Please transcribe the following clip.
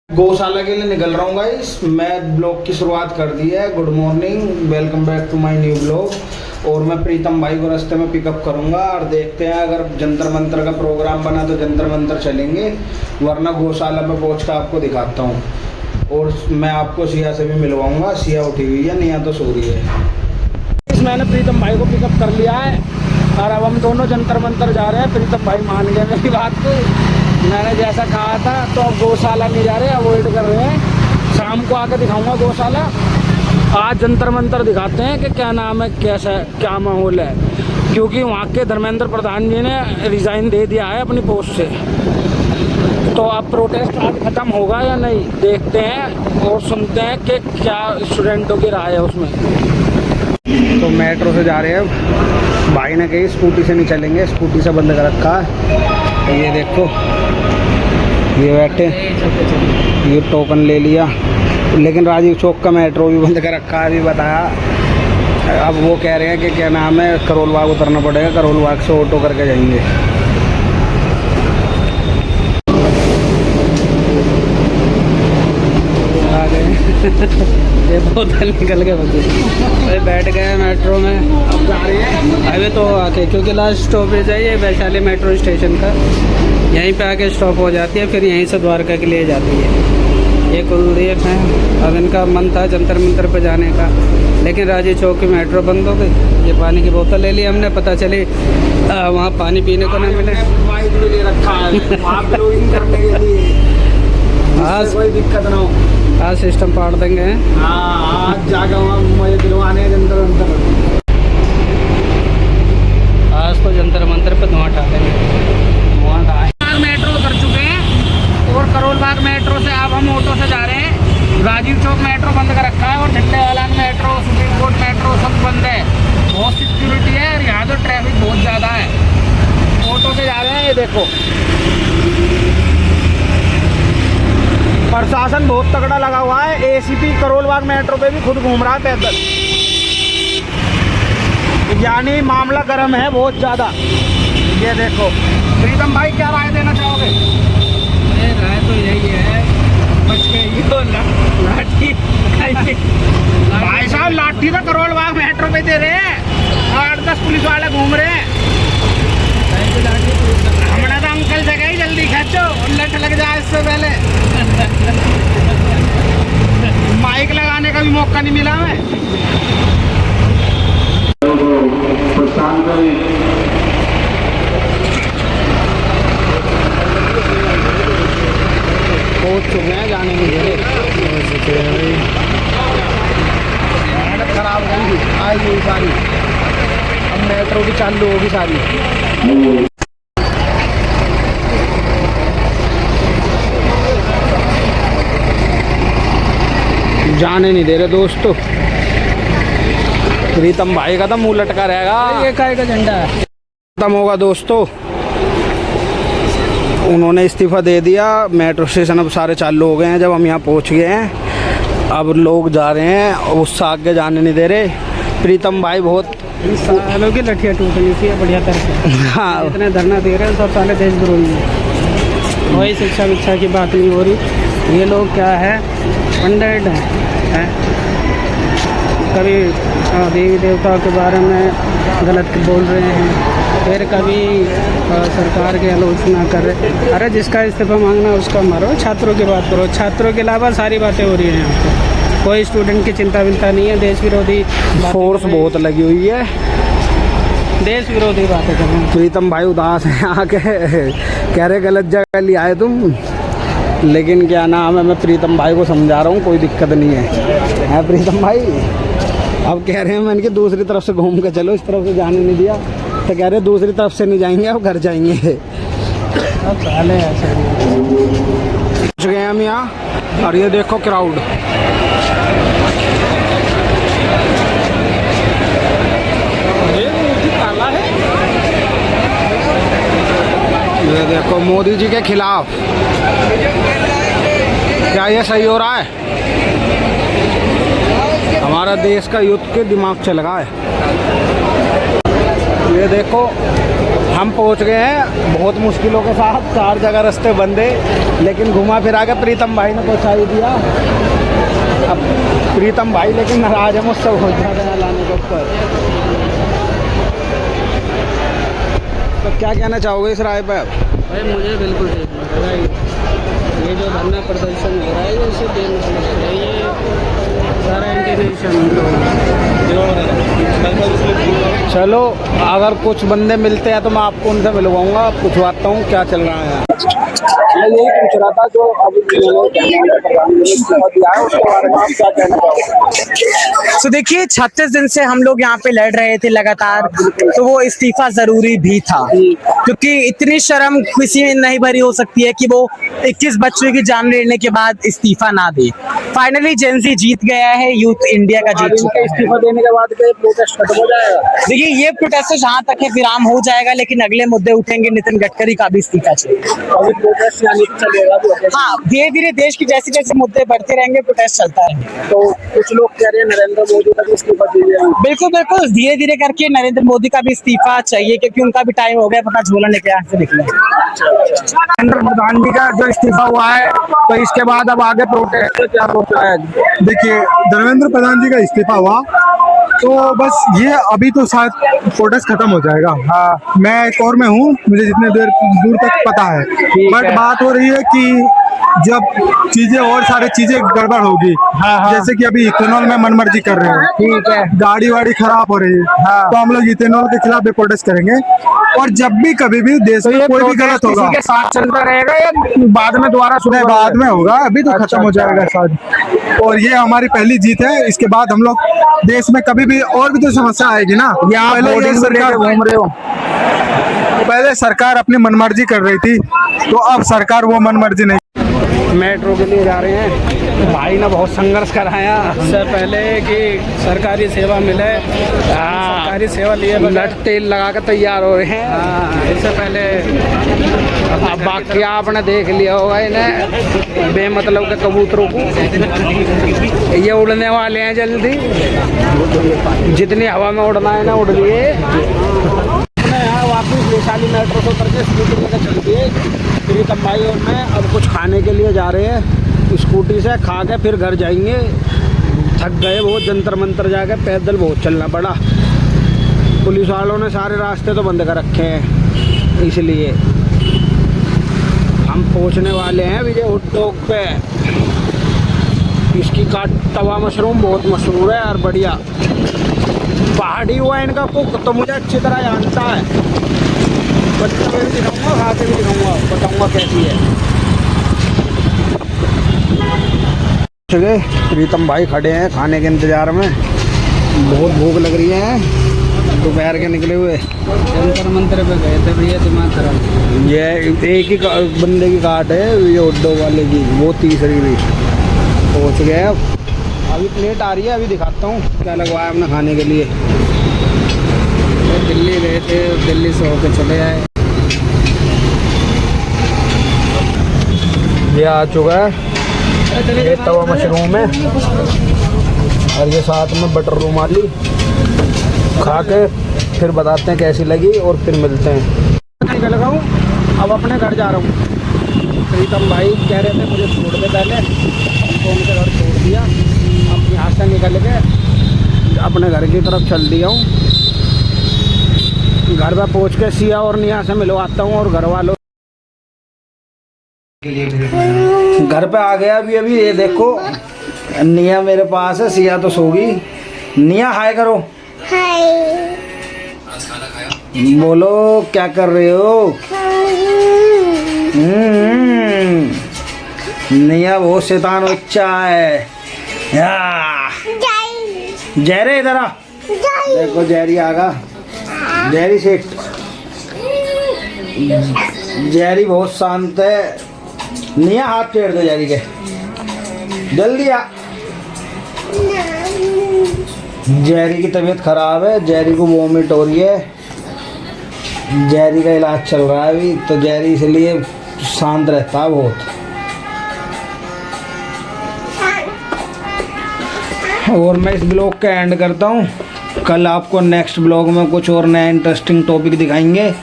गौशाला के लिए निकल रहा हूँ गाइस। मैं ब्लॉग की शुरुआत कर दी है। Good morning, welcome back to my new blog. और मैं प्रीतम भाई को रास्ते में पिकअप करूँगा और देखते हैं, अगर जंतर मंतर का प्रोग्राम बना तो जंतर मंतर चलेंगे, वरना गौशाला में पहुँच कर आपको दिखाता हूँ। और मैं आपको सिया से भी मिलवाऊँगा। सिया उठी हुई है, निया तो सो रही है। मैंने प्रीतम भाई को पिकअप कर लिया है और अब हम दोनों जंतर मंतर जा रहे हैं। प्रीतम भाई मान गए मेरी बात को, मैंने जैसा कहा था। तो अब गौशाला नहीं जा रहे, अवॉइड कर रहे हैं। शाम को आके दिखाऊंगा गौशाला। आज जंतर मंतर दिखाते हैं कि क्या नाम है, कैसा है, क्या माहौल है, क्योंकि वहाँ के धर्मेंद्र प्रधान जी ने रिज़ाइन दे दिया है अपनी पोस्ट से। तो अब प्रोटेस्ट आज ख़त्म होगा या नहीं, देखते हैं और सुनते हैं कि क्या स्टूडेंटों की राय है उसमें। तो मेट्रो से जा रहे हैं। भाई ने कही स्कूटी से नहीं चलेंगे, स्कूटी से बंद कर रखा है। ये देखो, ये बैठे, ये टोकन ले लिया, लेकिन राजीव चौक का मेट्रो भी बंद कर रखा है, अभी बताया। अब वो कह रहे हैं कि क्या नाम है, करोल बाग उतरना पड़ेगा, करोल बाग से ऑटो करके जाएंगे। आ गए ये बोतल निकल के बचे, बैठ गए मेट्रो में। अब जा रहे हैं अभी तो आके, क्योंकि लास्ट स्टॉपेज है ये वैशाली मेट्रो स्टेशन का। यहीं पे आके स्टॉप हो जाती है, फिर यहीं से द्वारका के लिए जाती है। ये कुलदीप हैं, अब इनका मन था जंतर मंतर पे जाने का, लेकिन राजीव चौक की मेट्रो बंद हो गई। ये पानी की बोतल ले ली हमने, पता चली वहाँ पानी पीने को नहीं मिले। आज कोई दिक्कत ना हो, आज सिस्टम पाड़ देंगे। हाँ, आज जाकर वहाँ मुझे दिलवाने जंतर मंतर। आज तो जंतर मंतर पे धुआं उठा देंगे। मेट्रो उतर चुके हैं और करोल बाग मेट्रो से अब हम ऑटो से जा रहे हैं। राजीव चौक मेट्रो बंद कर रखा है और झंडे वाला मेट्रो, सुप्रीम कोर्ट मेट्रो सब बंद है। बहुत सिक्योरिटी है और यहाँ तो ट्रैफिक बहुत ज़्यादा है। ऑटो से जा रहे हैं। ये देखो, प्रशासन बहुत तगड़ा लगा हुआ है। एसीपी करोल बाग मेट्रो पे भी खुद घूम रहा है पैदल, यानी मामला गर्म है बहुत ज़्यादा। ये देखो, प्रीतम भाई क्या राय देना चाहोगे? राय तो यही है, बच गई तो लाठी। भाई साहब, लाठी तो करोल बाग मेट्रो पे दे रहे हैं, 8-10 पुलिस वाले घूम रहे हैं। हमने तो अंकल से कही जल्दी खींचो, उल्लट लग जाए इससे पहले। माइक लगाने का भी मौका नहीं मिला हमें। पहुंच चुके हैं, जाने नहीं दे रहे। हालत खराब होगी, आएगी सारी। अब मेट्रो भी चालू होगी सारी। जाने नहीं दे रहे दोस्तों। प्रीतम भाई का तो मुंह लटका रहेगा। ये काय का झंडा है, खत्म होगा दोस्तों। उन्होंने इस्तीफा दे दिया। मेट्रो स्टेशन अब सारे चालू हो गए हैं। जब हम यहाँ पहुँच गए हैं, अब लोग जा रहे हैं, उससे आगे जाने नहीं दे रहे। प्रीतम भाई बहुत सालों की लठियाँ टूट रही थी बढ़िया तरह से। हाँ, इतने धरना दे रहे हैं, सब साले देशद्रोही हैं। वही शिक्षा विक्षा की बात नहीं हो रही। ये लोग क्या है, पंडित हैं, कभी देवी देवताओं के बारे में गलत बोल रहे हैं, फिर कभी सरकार की आलोचना कर रहे। अरे जिसका इस्तीफा मांगना उसका मारो, छात्रों की बात करो। छात्रों के अलावा सारी बातें हो रही हैं यहाँ पे, कोई स्टूडेंट की चिंता विंता नहीं है। देश विरोधी फोर्स बहुत लगी हुई है, देश विरोधी बातें कर रहे हैं। प्रीतम भाई उदास हैं आके, कह रहे गलत जगह ले आए तुम। लेकिन क्या नाम है, मैं प्रीतम भाई को समझा रहा हूँ, कोई दिक्कत नहीं है प्रीतम भाई। अब कह रहे हैं मैंने कि दूसरी तरफ से घूम के चलो, इस तरफ से जाने नहीं दिया। तो कह रहे दूसरी तरफ से नहीं जाएंगे, अब घर जाएंगे। अब साले ऐसे पहुँच गए हम यहाँ और ये देखो क्राउड। ये देखो, मोदी जी के खिलाफ। क्या ये सही हो रहा है? हमारा देश का युद्ध के दिमाग चल रहा है। ये देखो, हम पहुंच गए हैं बहुत मुश्किलों के साथ, 4 जगह रास्ते बंद है, लेकिन घुमा फिरा के प्रीतम भाई ने पहुंचा ही दिया। अब प्रीतम भाई लेकिन नाराज है मुझसे बहुत ज़्यादा लाने के ऊपर। तो क्या कहना चाहोगे इस राय पर? भाई मुझे बिल्कुल ठीक नहीं लगा ये जो धरना प्रदर्शन हो रहा है, ये इसे बेमतलब है, ये सारा चलो अगर कुछ बंदे मिलते हैं तो मैं आपको उनसे मिलवाऊंगा, पूछवाता हूँ क्या चल रहा है। मैं यही पूछ रहा था जो अभी तो देखिए 36 दिन से हम लोग यहाँ पे लड़ रहे थे लगातार, तो वो इस्तीफा जरूरी भी था, क्योंकि इतनी शर्म किसी में नहीं भरी हो सकती है कि वो 21 बच्चों की जान लेने के बाद इस्तीफा ना दे। फाइनली जेनजी जीत गया है, यूथ इंडिया का जीत चुका है। इस्तीफा देने के बाद प्रोटेस्ट खत्म हो जाएगा? देखिए ये प्रोटेस्ट जहाँ तक है विराम हो जाएगा, लेकिन अगले मुद्दे उठेंगे। नितिन गडकरी का भी इस्तीफा चाहिए। हाँ, धीरे धीरे देश की जैसे जैसे मुद्दे बढ़ते रहेंगे प्रोटेस्ट चलता रहेगा। तो कुछ लोग कह रहे हैं नरेंद्र मोदी का भी इस्तीफा चाहिए। बिल्कुल बिल्कुल, धीरे धीरे करके नरेंद्र मोदी का भी इस्तीफा चाहिए, क्योंकि उनका भी टाइम हो गया, पता झोला लेके यहाँ से निकले। नरेंद्र प्रधान जी का जो इस्तीफा हुआ है, तो इसके बाद अब आगे प्रोटेस्ट क्या होता है? देखिए धर्मेंद्र प्रधान जी का इस्तीफा हुआ तो बस ये अभी तो शायद प्रोटेस्ट खत्म हो जाएगा। हाँ, मैं एक और में हूँ, मुझे जितने दूर तक पता है, बट बात हो रही है कि जब चीजें और सारी चीजें गड़बड़ होगी, जैसे कि अभी इथेनॉल में मनमर्जी कर रहे हैं, ठीक है, गाड़ी वाड़ी खराब हो रही है, तो हम लोग इथेनॉल के खिलाफ भी प्रोटेस्ट करेंगे। और जब भी कभी भी देश में कोई भी गलत होगा, के साथ चलता रहेगा या बाद में दोबारा शुरू? बाद में होगा, अभी तो खत्म हो जाएगा शायद। और ये हमारी पहली जीत है, इसके बाद हम लोग देश में कभी भी और भी तो समस्या आएगी ना। पहले सरकार घूम रहे हो, पहले सरकार अपनी मनमर्जी कर रही थी, तो अब सरकार वो मनमर्जी नहीं। मेट्रो के लिए जा रहे हैं, भाई ने बहुत संघर्ष कराया। इससे पहले कि सरकारी सेवा मिले, सरकारी सेवा लिए लट तेल लगा कर तैयार हो रहे हैं। इससे पहले अब बाकी आपने देख लिया होगा इन्हें बेमतलब के कबूतरों को, ये उड़ने वाले हैं जल्दी, जितनी हवा में उड़ना है ना उड़ लिए। यहाँ वापिस वैशाली मेट्रो से उतर के स्कूटी लेकर चल दिए प्रीतम भाई और मैं। अब कुछ खाने के लिए जा रहे हैं, स्कूटी से खा के फिर घर जाएंगे। थक गए बहुत, जंतर मंतर जाके पैदल बहुत चलना पड़ा। पुलिस वालों ने सारे रास्ते तो बंद कर रखे हैं, इसलिए हम पहुंचने वाले हैं विजय उद्योग पे। इसकी का तवा मशरूम बहुत मशहूर है और बढ़िया। पहाड़ी हुआ इनका कुक तो मुझे अच्छी तरह जानता है, बच्चों में भी दिखाऊंगा, खा के भी दिखाऊंगा, बताऊंगा कैसी है। प्रीतम भाई खड़े हैं खाने के इंतजार में, बहुत भूख लग रही है, दोपहर के निकले हुए। जंतर मंतर पे गए थे भैया, दिमाग खराब। ये एक ही बंदे की काट है, ये उड्डो वाले की, वो तीसरी भी पहुँच गए। अब अभी प्लेट आ रही है, अभी दिखाता हूँ क्या लगवाया हमने खाने के लिए। दिल्ली गए थे, दिल्ली से होकर चले आए। ये आ चुका है, ये तवा मशरूम है और ये साथ में बटर रुमाली। खा के फिर बताते हैं कैसी लगी और फिर मिलते हैं। निकल लगा हूँ, अब अपने घर जा रहा हूँ। प्रीतम भाई कह रहे थे मुझे छोड़ दे पहले, हमको उनके घर छोड़ दिया। अब यहाँ से निकल के अपने घर की तरफ चल दिया हूँ। घर पर पहुँच के सिया और निया से मिलवाता हूँ और घर वालों। घर पे आ गया अभी अभी। ये देखो निया मेरे पास है, सिया तो सो गई। निया हाय करो। हाय। बोलो क्या कर रहे हो? निया बहुत शैतान बच्चा है। जहरे इधर आ, देखो जहरी आगा। जहरी सेठ, जहरी बहुत शांत है। निया हाथ फेर दो जहरी के, जल्दी आ। जहरी की तबीयत खराब है, जहरी को वोमिट हो रही है। जहरी का इलाज चल रहा है अभी, तो जहरी इसलिए शांत रहता है बहुत। और मैं इस ब्लॉग का एंड करता हूँ। कल आपको नेक्स्ट ब्लॉग में कुछ और नया इंटरेस्टिंग टॉपिक दिखाएंगे।